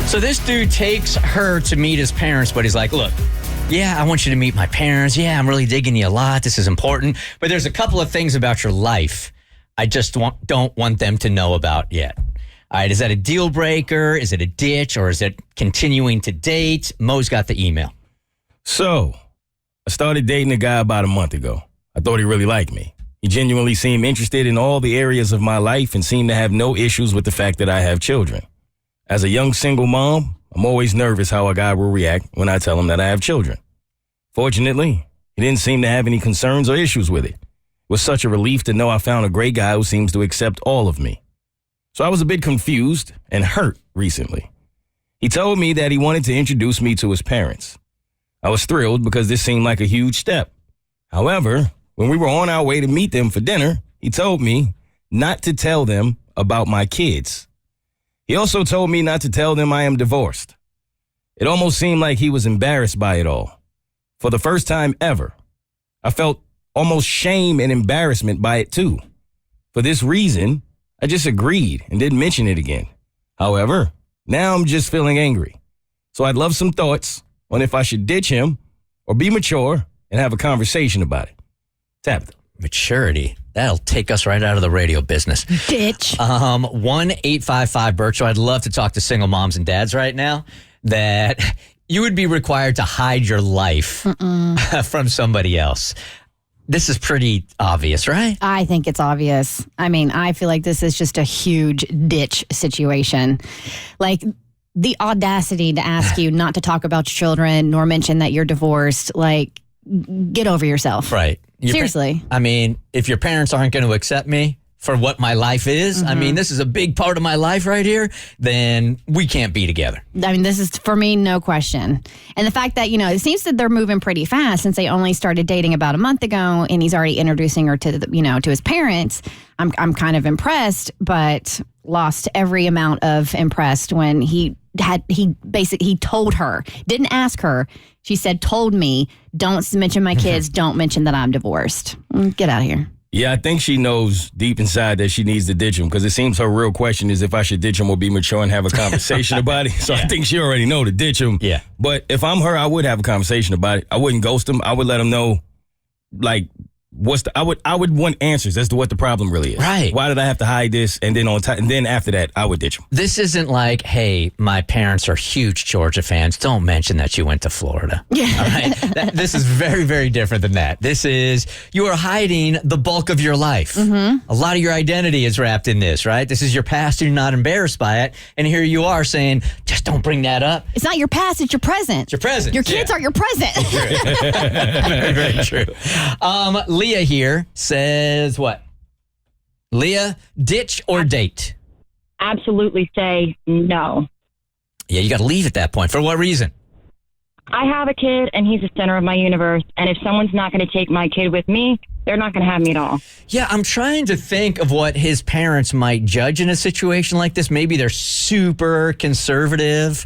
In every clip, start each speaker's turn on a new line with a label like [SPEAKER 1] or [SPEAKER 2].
[SPEAKER 1] So this dude takes her to meet his parents, but he's like, look, yeah, I want you to meet my parents. Yeah, I'm really digging you a lot. This is important. But there's a couple of things about your life I just don't want them to know about yet. All right, is that a deal breaker? Is it a ditch? Or is it continuing to date? Mo's got the email.
[SPEAKER 2] So, I started dating a guy about a month ago. I thought he really liked me. He genuinely seemed interested in all the areas of my life and seemed to have no issues with the fact that I have children. As a young single mom, I'm always nervous how a guy will react when I tell him that I have children. Fortunately, he didn't seem to have any concerns or issues with it. It was such a relief to know I found a great guy who seems to accept all of me. So I was a bit confused and hurt recently. He told me that he wanted to introduce me to his parents. I was thrilled because this seemed like a huge step. However, when we were on our way to meet them for dinner, he told me not to tell them about my kids. He also told me not to tell them I am divorced. It almost seemed like he was embarrassed by it all. For the first time ever, I felt almost shame and embarrassment by it too. For this reason, I just agreed and didn't mention it again. However, now I'm just feeling angry. So I'd love some thoughts on if I should ditch him or be mature and have a conversation about it. Tabitha.
[SPEAKER 1] Maturity. That'll take us right out of the radio business.
[SPEAKER 3] Ditch.
[SPEAKER 1] 1-855-BERT. So I'd love to talk to single moms and dads right now that you would be required to hide your life from somebody else. This is pretty obvious, right?
[SPEAKER 3] I think it's obvious. I mean, I feel like this is just a huge ditch situation. Like, the audacity to ask you not to talk about your children nor mention that you're divorced, like, get over yourself.
[SPEAKER 1] Right.
[SPEAKER 3] Seriously.
[SPEAKER 1] I mean, if your parents aren't going to accept me for what my life is, I mean, this is a big part of my life right here, then we can't be together.
[SPEAKER 3] I mean, this is, for me, no question. And the fact that, it seems that they're moving pretty fast since they only started dating about a month ago, and he's already introducing her to, to his parents. I'm kind of impressed, but lost every amount of impressed when he told her, didn't ask her. She said, told me, don't mention my kids, don't mention that I'm divorced. Get out of here.
[SPEAKER 2] Yeah, I think she knows deep inside that she needs to ditch him because it seems her real question is if I should ditch him or be mature and have a conversation about it. So I think she already know to ditch him.
[SPEAKER 1] Yeah.
[SPEAKER 2] But if I'm her, I would have a conversation about it. I wouldn't ghost him. I would let him know, like, I would want answers as to what the problem really is.
[SPEAKER 1] Right.
[SPEAKER 2] Why did I have to hide this? And then and then after that, I would ditch him.
[SPEAKER 1] This isn't like, hey, my parents are huge Georgia fans. Don't mention that you went to Florida.
[SPEAKER 3] Yeah.
[SPEAKER 1] All right? This is very, very different than that. This is, you are hiding the bulk of your life. A lot of your identity is wrapped in this, right? This is your past. You're not embarrassed by it. And here you are saying, just don't bring that up.
[SPEAKER 3] It's not your past, it's your present.
[SPEAKER 1] It's your present.
[SPEAKER 3] Your kids are your present.
[SPEAKER 1] Very, very true. Leah here says what? Leah, ditch or date?
[SPEAKER 4] Absolutely say no.
[SPEAKER 1] Yeah, you got to leave at that point. For what reason?
[SPEAKER 4] I have a kid, and he's the center of my universe. And if someone's not going to take my kid with me, they're not going to have me at all.
[SPEAKER 1] Yeah, I'm trying to think of what his parents might judge in a situation like this. Maybe they're super conservative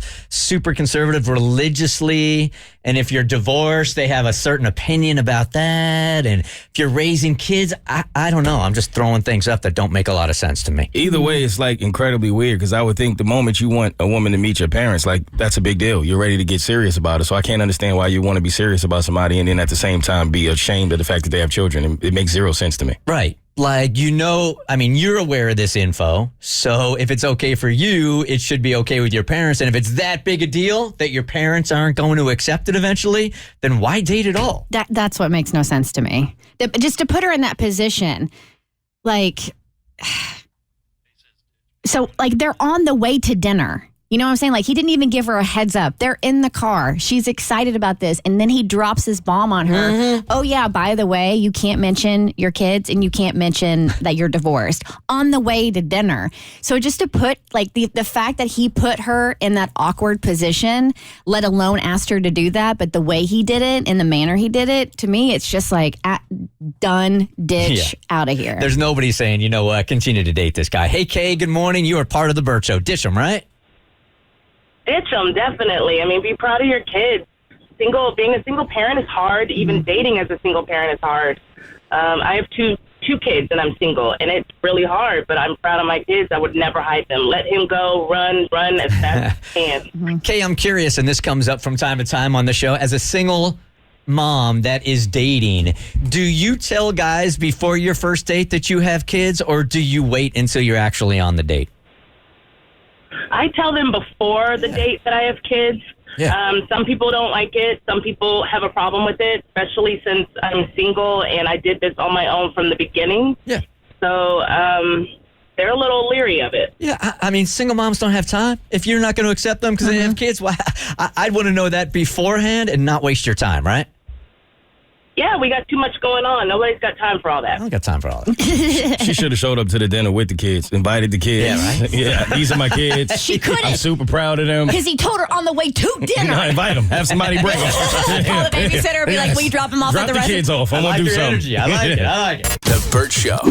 [SPEAKER 1] religiously. And if you're divorced, they have a certain opinion about that. And if you're raising kids, I don't know. I'm just throwing things up that don't make a lot of sense to me.
[SPEAKER 2] Either way, it's like incredibly weird because I would think the moment you want a woman to meet your parents, like that's a big deal. You're ready to get serious about it. So I can't understand why you want to be serious about somebody and then at the same time be ashamed of the fact that they have children. It makes zero sense to me.
[SPEAKER 1] Right. Like, you're aware of this info. So if it's okay for you, it should be okay with your parents. And if it's that big a deal that your parents aren't going to accept it eventually, then why date at all?
[SPEAKER 3] That's what makes no sense to me. Just to put her in that position, like, so like they're on the way to dinner. You know what I'm saying? Like, he didn't even give her a heads up. They're in the car. She's excited about this. And then he drops his bomb on her. Oh, yeah, by the way, you can't mention your kids and you can't mention that you're divorced on the way to dinner. So just to put, like, the fact that he put her in that awkward position, let alone asked her to do that, but the way he did it and the manner he did it, to me, it's just like, done, ditch, out of here.
[SPEAKER 1] There's nobody saying, continue to date this guy. Hey, Kay, good morning. You are part of the Bert Show. Ditch him, right?
[SPEAKER 5] Ditch them, definitely. I mean, be proud of your kids. Being a single parent is hard. Even dating as a single parent is hard. I have two 2 kids and I'm single, and it's really hard, but I'm proud of my kids. I would never hide them. Let him go, run as fast as he can.
[SPEAKER 1] Kay, I'm curious, and this comes up from time to time on the show. As a single mom that is dating, do you tell guys before your first date that you have kids, or do you wait until you're actually on the date?
[SPEAKER 5] I tell them before the date that I have kids.
[SPEAKER 1] Yeah.
[SPEAKER 5] Some people don't like it. Some people have a problem with it, especially since I'm single and I did this on my own from the beginning.
[SPEAKER 1] Yeah.
[SPEAKER 5] So they're a little leery of it.
[SPEAKER 1] Yeah, I mean, single moms don't have time. If you're not going to accept them because they have kids, well, I'd want to know that beforehand and not waste your time, right?
[SPEAKER 5] Yeah, we got too much going on. Nobody's got time for all
[SPEAKER 1] I
[SPEAKER 5] that.
[SPEAKER 1] don't got time for all that.
[SPEAKER 2] She should have showed up to the dinner with the kids, invited the kids.
[SPEAKER 1] Yeah, right?
[SPEAKER 2] Yeah, these are my kids.
[SPEAKER 3] She couldn't.
[SPEAKER 2] I'm super proud of them.
[SPEAKER 3] Because he told her on the way to dinner.
[SPEAKER 2] No, invite them. Have somebody bring them.
[SPEAKER 3] Call the babysitter, be like, will you drop him off
[SPEAKER 2] Drop
[SPEAKER 3] at the
[SPEAKER 2] the
[SPEAKER 3] restaurant?
[SPEAKER 2] kids off. I want to do
[SPEAKER 1] your
[SPEAKER 2] something.
[SPEAKER 1] energy. I like it.
[SPEAKER 6] The Bert Show.